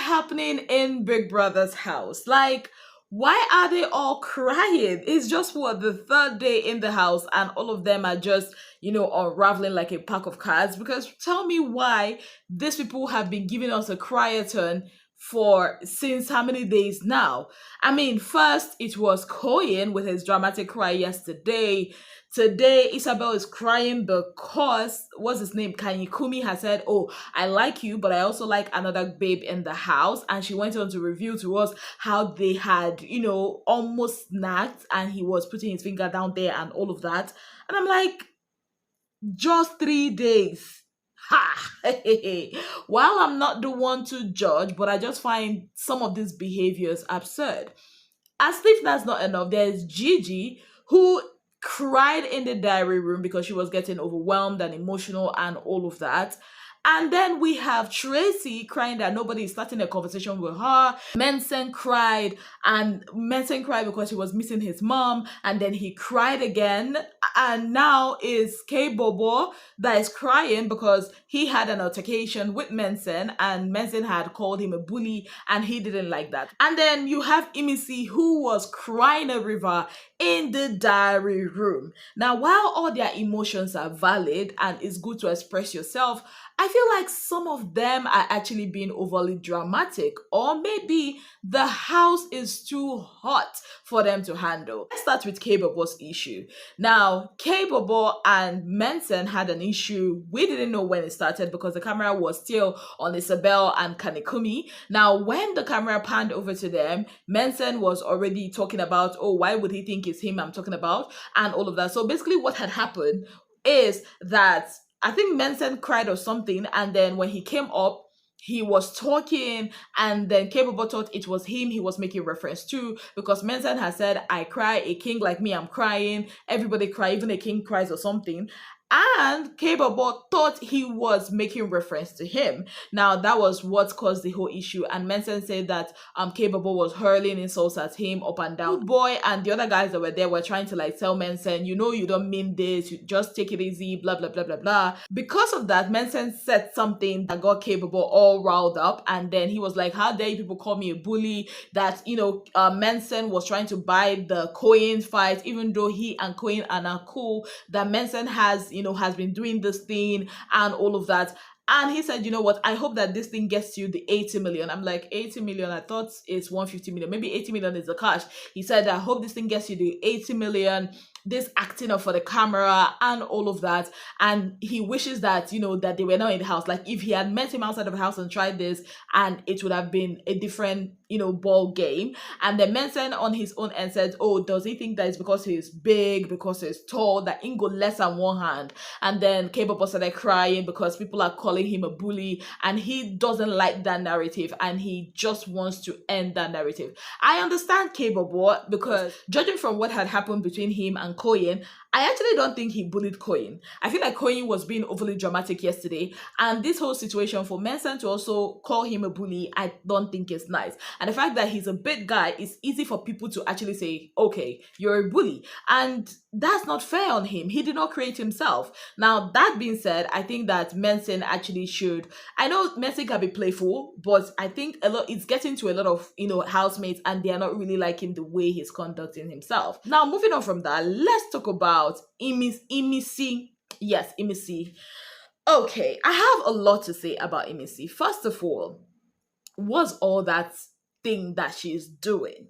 happening in Big Brother's house? Like, why are they all crying? It's just what the third day in the house, and all of them are just, unraveling like a pack of cards. Because tell me why these people have been giving us a cryathon for since how many days now? I mean, first it was Koyen with his dramatic cry yesterday. Today, Isabel is crying because what's his name? Kanyikumi has said, "Oh, I like you, but I also like another babe in the house." And she went on to reveal to us how they had, almost snapped and he was putting his finger down there and all of that. And I'm like, just 3 days. Ha! While I'm not the one to judge, but I just find some of these behaviors absurd. As if that's not enough, there's Gigi who cried in the diary room because she was getting overwhelmed and emotional and all of that. And then we have Tracy crying that nobody is starting a conversation with her. Mensen cried because he was missing his mom, and then he cried again. And now is K Bobo that is crying because he had an altercation with Mensen, and Mensen had called him a bully, and he didn't like that. And then you have Imisi who was crying a river in the diary room. Now, while all their emotions are valid and it's good to express yourself, I feel like some of them are actually being overly dramatic, or maybe the house is too hot for them to handle. Let's start with K-Bobo's issue. Now, K-Bobo and Mensen had an issue. We didn't know when it started because the camera was still on Isabel and Kanikumi. Now, when the camera panned over to them, Mensen was already talking about, oh, why would he think it's him I'm talking about, and all of that. So basically what had happened is that I think Mensen cried or something, and then when he came up, he was talking, and then K-Bobo thought it was him he was making reference to, because Mensen has said, "I cry, a king like me, I'm crying, everybody cry, even a king cries," or something. And K-Bobo thought he was making reference to him. Now, that was what caused the whole issue. And Mensen said that K-Bobo was hurling insults at him up and down. Boy and the other guys that were there were trying to tell Mensen, you don't mean this, you just take it easy, blah, blah, blah, blah, blah. Because of that, Mensen said something that got K-Bobo all riled up. And then he was like, "How dare you people call me a bully?" That, Mensen was trying to buy the Koyen fight, even though he and Koyen are not cool. That Mensen has been doing this thing and all of that. And he said, "You know what? I hope that this thing gets you the 80 million. I'm like, 80 million? I thought it's 150 million. Maybe 80 million is the cash. He said, "I hope this thing gets you the 80 million. This acting up for the camera and all of that." And he wishes that, that they were not in the house. Like, if he had met him outside of the house and tried this, and it would have been a different, ball game. And then Mensen on his own end said, "Oh, does he think that it's because he's big, because he's tall, that Ingo less than one hand?" And then K-Bobo started crying because people are calling him a bully, and he doesn't like that narrative, and he just wants to end that narrative. I understand K-Bobo, because judging from what had happened between him and Koyen, I actually don't think he bullied Koyen. I feel like Koyen was being overly dramatic yesterday, and this whole situation for Mensen to also call him a bully, I don't think is nice. And the fact that he's a big guy, it's easy for people to actually say, "Okay, you're a bully," and that's not fair on him. He did not create himself. Now, that being said, I think that Mensen actually should. I know Mensen can be playful, but I think it's getting to a lot of housemates, and they are not really liking the way he's conducting himself. Now, moving on from that, let's talk about Imisi. Yes, Imisi. Okay, I have a lot to say about Imisi. First of all, what's all that thing that she's doing?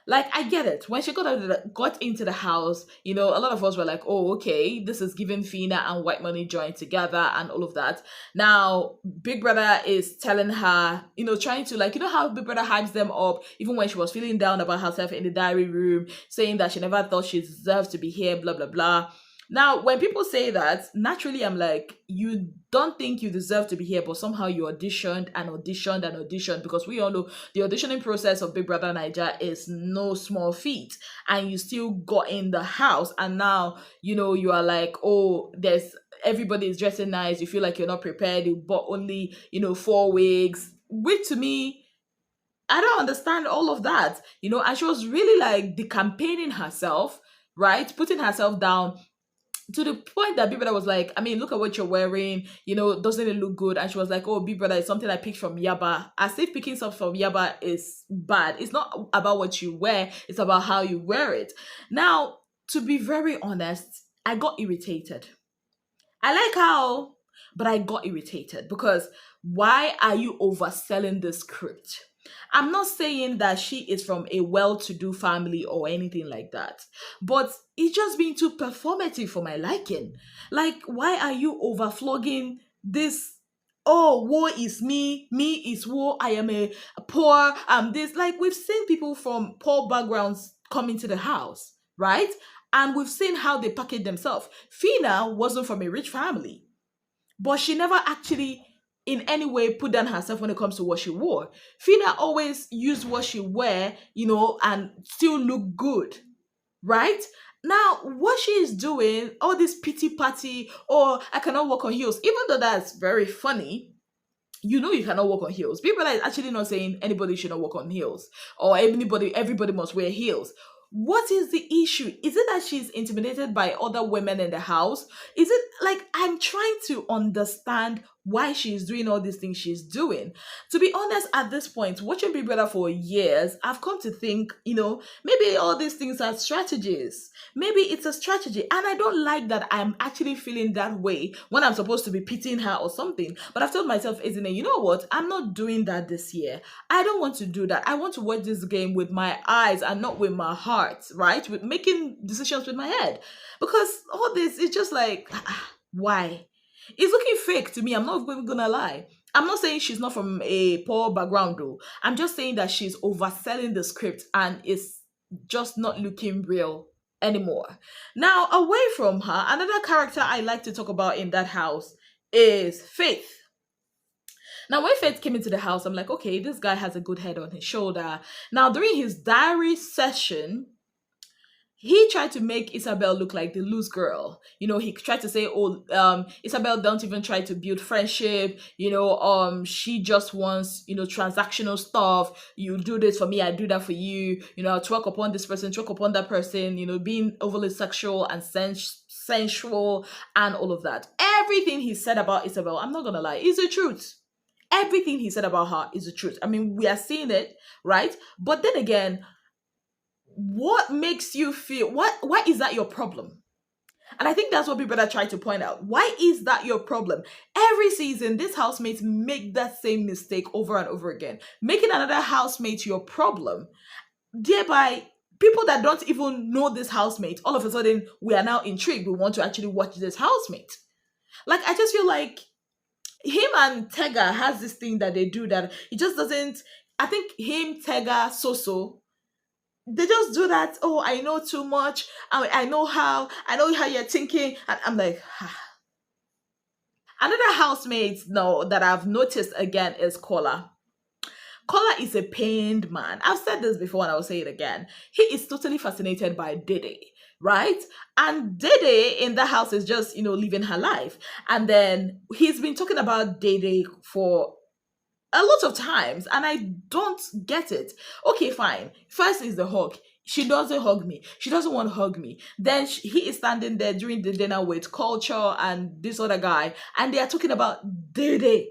Like, I get it. When she got into the house, a lot of us were like, "Oh, okay, this is giving Fina and White Money joined together," and all of that. Now, Big Brother is telling her, trying to, how Big Brother hypes them up, even when she was feeling down about herself in the diary room, saying that she never thought she deserved to be here, blah, blah, blah. Now, when people say that, naturally, I'm like, you don't think you deserve to be here, but somehow you auditioned and auditioned and auditioned, because we all know the auditioning process of Big Brother Bbnaija is no small feat, and you still got in the house, and now, you are like, "Oh, everybody is dressing nice, you feel like you're not prepared, you bought only, 4 wigs," which to me, I don't understand all of that, and she was really like decampaigning herself, right? Putting herself down, to the point that Big Brother was like, I mean, look at what you're wearing, doesn't it look good? And she was like, oh, Big Brother is something I picked from Yaba. As if picking stuff from Yaba is bad. It's not about what you wear, it's about how you wear it. Now, to be very honest, I got irritated. I like how, but I got irritated because why are you overselling the script? I'm not saying that she is from a well to do family or anything like that, but it's just being too performative for my liking. Like, why are you overflogging this? Oh, woe is me is woe, I am a poor, this. Like, we've seen people from poor backgrounds come into the house, right? And we've seen how they package themselves. Fina wasn't from a rich family, but she never actually in any way put down herself when it comes to what she wore. Fina always used what she wear, and still look good, right? Now, what she is doing, all this pity party, or I cannot walk on heels, even though that's very funny, you cannot walk on heels. People are actually not saying anybody should not walk on heels or everybody must wear heels. What is the issue? Is it that she's intimidated by other women in the house? Is it like I'm trying to understand why she's doing all these things she's doing? To be honest, at this point, watching Big Brother for years, I've come to think, maybe all these things are strategies. Maybe it's a strategy. And I don't like that I'm actually feeling that way when I'm supposed to be pitying her or something. But I've told myself, Ezine, you know what? I'm not doing that this year. I don't want to do that. I want to watch this game with my eyes and not with my heart, right? With making decisions with my head. Because all this is just like, why? It's looking fake to me. I'm not even gonna lie. I'm not saying she's not from a poor background though. I'm just saying that she's overselling the script and it's just not looking real anymore. Now, away from her, another character I like to talk about in that house is Faith. Now, when Faith came into the house, I'm like, okay, this guy has a good head on his shoulder. Now, during his diary session, he tried to make Isabel look like the loose girl. He tried to say, "Oh, Isabel don't even try to build friendship. She just wants, transactional stuff. You do this for me, I do that for you. I'll twerk upon this person, twerk upon that person. Being overly sexual and sensual and all of that. Everything he said about Isabel, I'm not gonna lie, is the truth. Everything he said about her is the truth. I mean, we are seeing it, right? But then again, what makes you feel why is that your problem? And I think that's what people are trying to point out. Why is that your problem? Every season these housemates make that same mistake over and over again, making another housemate your problem, thereby people that don't even know this housemate, all of a sudden we are now intrigued, we want to actually watch this housemate. Like, I just feel like him and Tega has this thing that they do that he just doesn't. I think him, Tega, Soso, they just do that. Oh, I know too much. I know how you're thinking. And I'm like, Another housemate now that I've noticed again is Kola. Kola is a pained man. I've said this before and I'll say it again. He is totally fascinated by Dede, right? And Dede in the house is just, living her life. And then he's been talking about Dede for a lot of times and I don't get it. Okay, fine. First is the hug. She doesn't hug me. She doesn't want to hug me. Then he is standing there during the dinner with Culture and this other guy, and they are talking about Dede.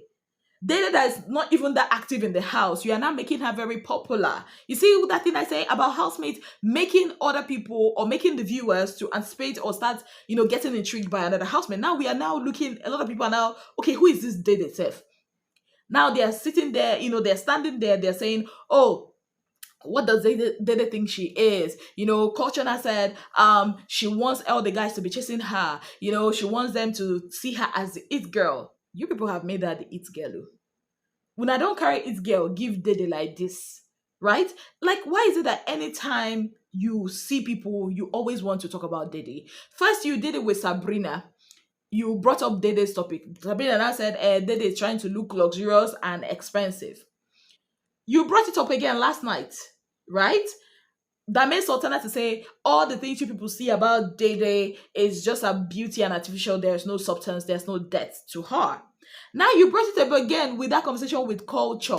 Dede that is not even that active in the house. You are now making her very popular. You see that thing I say about housemates making other people or making the viewers to anticipate or start, getting intrigued by another housemate. Now we are now looking, a lot of people are now, okay, who is this Dede itself? Now they are sitting there, they're standing there, they're saying, oh, what does Dede think she is? Culture said she wants all the guys to be chasing her. She wants them to see her as the it girl. You people have made her the it girl. When I don't carry it girl, give Dede like this, right? Like, why is it that anytime you see people, you always want to talk about Dede? First, you did it with Sabrina. You brought up Dede's topic. Sabrina now said, Dede is trying to look luxurious and expensive. You brought it up again last night, right? That made Sultana to say all the things you people see about Dede is just a beauty and artificial. There's no substance, there's no depth to her. Now you brought it up again with that conversation with Culture.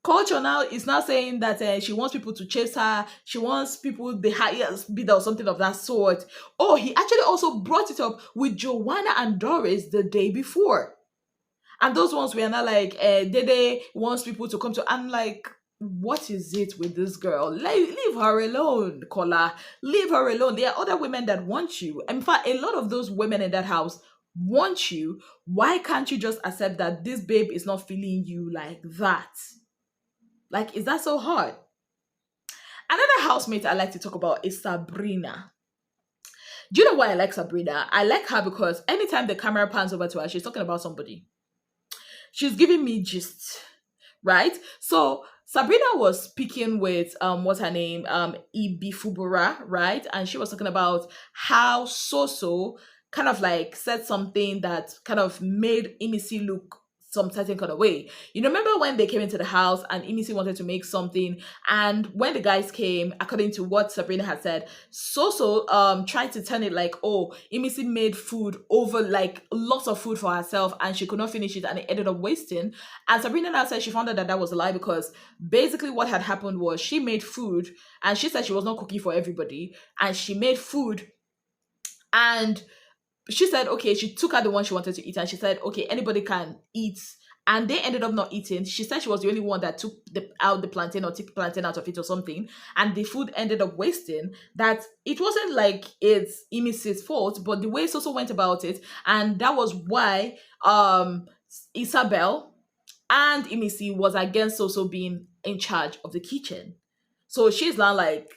Culture now is now saying that she wants people to chase her. She wants people the highest bidder or something of that sort. Oh, he actually also brought it up with Joanna and Doris the day before. And those ones were not like, Dede wants people to come to. I'm like, what is it with this girl? Leave her alone, Kola. Leave her alone. There are other women that want you. In fact, a lot of those women in that house want you. Why can't you just accept that this babe is not feeling you like that? Like, is that so hard? Another housemate I like to talk about is Sabrina. Do you know why I like Sabrina? I like her because anytime the camera pans over to her, she's talking about somebody. She's giving me gist, right? So Sabrina was speaking with what's her name? Ibifubura, right? And she was talking about how Soso kind of like said something that kind of made Imisi look some certain kind of way. You know, remember when they came into the house and Imisi wanted to make something, and when the guys came, according to what Sabrina had said, Soso tried to turn it like, oh, Imisi made food over, like lots of food for herself, and she could not finish it and it ended up wasting. And Sabrina now said she found out that that was a lie, because basically what had happened was she made food and she said she was not cooking for everybody, and she made food, and she said, okay, she took out the one she wanted to eat and she said, okay, anybody can eat. And they ended up not eating. She said she was the only one that took out the plantain or took the plantain out of it or something. And the food ended up wasting. That it wasn't like it's Imisi's fault, but the way Soso went about it. And that was why Isabel and Imisi was against Soso being in charge of the kitchen. So she's now like,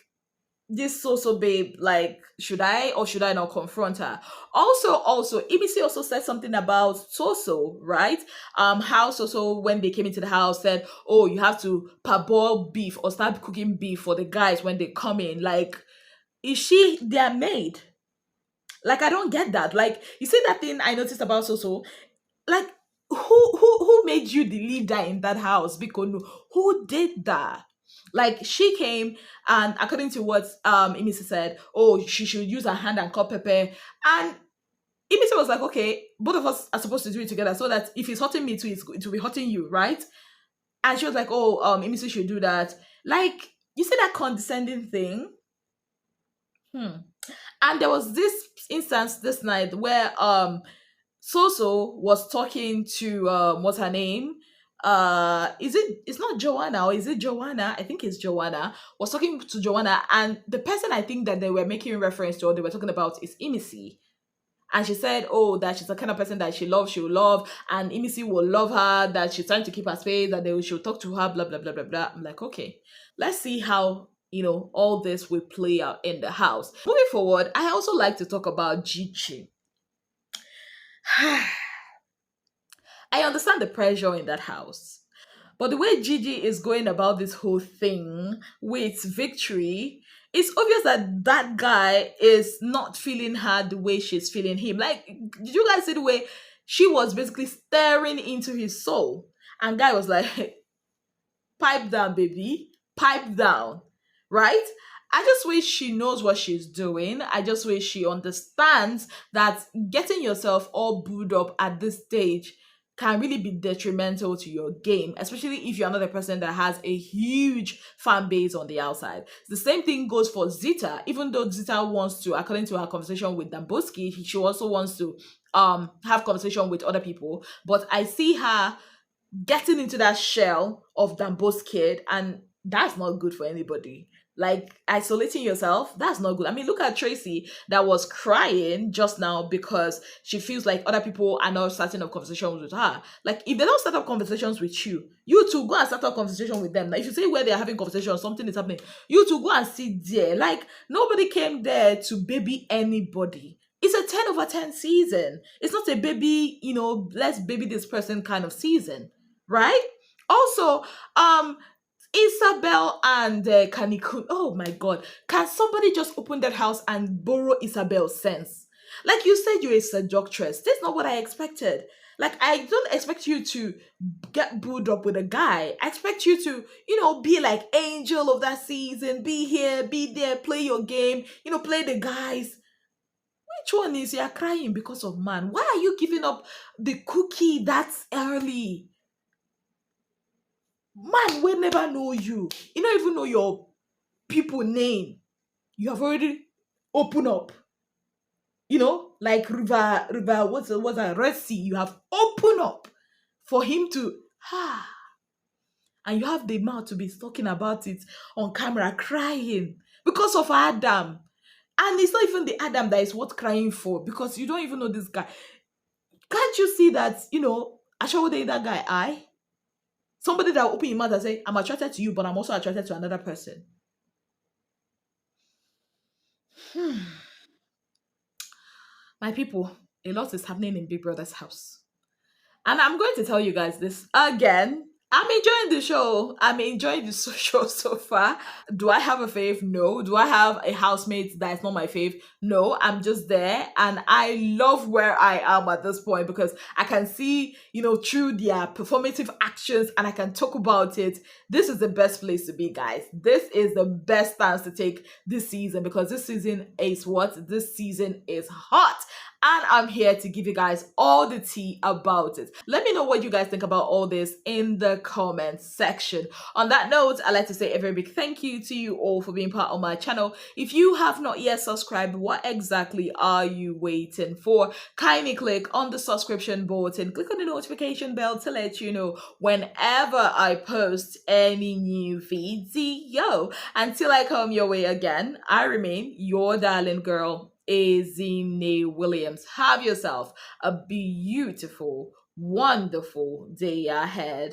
this Soso babe, like, should I or should I not confront her? Also, Ibisi also said something about Soso, right? How Soso, when they came into the house, said, oh, you have to parboil beef or start cooking beef for the guys when they come in. Like, is she their maid? Like, I don't get that. Like, you see that thing I noticed about Soso? Like, who made you the leader in that house? Because who did that? Like, she came, and according to what Imisi said, oh, she should use her hand and cut pepper. And Imisi was like, okay, both of us are supposed to do it together, so that if it's hurting me too, it will be hurting you, right? And she was like, oh, Imisi should do that. Like, you see that condescending thing? Hmm. And there was this instance this night where Soso was talking to what's her name? It's not Joanna, or is it Joanna? I think it's Joanna. Was talking to Joanna, and the person I think that they were making reference to or they were talking about is Imisi. And she said, oh, that she's the kind of person that she loves, she will love, and Imisi will love her, that she's trying to keep her space, that she'll talk to her, blah, blah, blah, blah, blah. I'm like, okay, let's see how, all this will play out in the house. Moving forward, I also like to talk about Gigi. I understand the pressure in that house. But the way Gigi is going about this whole thing with Victory, it's obvious that that guy is not feeling her the way she's feeling him. Like, did you guys see the way she was basically staring into his soul? And guy was like, pipe down, baby, pipe down, right? I just wish she knows what she's doing. I just wish she understands that getting yourself all booed up at this stage can really be detrimental to your game, especially if you're another person that has a huge fan base on the outside. The same thing goes for Zita. Even though Zita wants to, according to her conversation with Damboski, she also wants to have conversation with other people. But I see her getting into that shell of Dambo's kid, and that's not good for anybody. Like, isolating yourself, that's not good. I mean, look at Tracy that was crying just now because she feels like other people are not starting up conversations with her. Like, if they don't start up conversations with you, you two go and start up conversation with them. Now, if you say where they're having conversations, something is happening, you two go and sit there. Like, nobody came there to baby anybody. It's a 10 over 10 season. It's not a baby, let's baby this person kind of season, right? Also, Isabel and Kanikun. Oh my god. Can somebody just open that house and borrow Isabel's sense? Like, you said you're a seductress. That's not what I expected. Like, I don't expect you to get booed up with a guy. I expect you to, be like angel of that season. Be here, be there, play your game, play the guys. Which one is you're crying because of man? Why are you giving up the cookie that early? Man will never know you. You don't even know your people name. You have already opened up. Like river, what's that? Red Sea. You have opened up for him to and you have the mouth to be talking about it on camera, crying because of Adam. And it's not even the Adam that is worth crying for because you don't even know this guy. Can't you see that, Ashawode, that guy, somebody that will open your mouth and say, I'm attracted to you, but I'm also attracted to another person. My people, a lot is happening in Big Brother's house. And I'm going to tell you guys this again. I'm enjoying the show. I'm enjoying the show so far. Do I have a fave? No. Do I have a housemate that is not my fave? No. I'm just there. And I love where I am at this point because I can see, through their performative actions and I can talk about it. This is the best place to be, guys. This is the best stance to take this season because this season is what? This season is hot. And I'm here to give you guys all the tea about it. Let me know what you guys think about all this in the comment section. On that note, I'd like to say a very big thank you to you all for being part of my channel. If you have not yet subscribed, what exactly are you waiting for? Kindly click on the subscription button, click on the notification bell to let you know whenever I post any new video. Until I come your way again, I remain your darling girl, Ezinnemwilliams. Have yourself a beautiful, wonderful day ahead.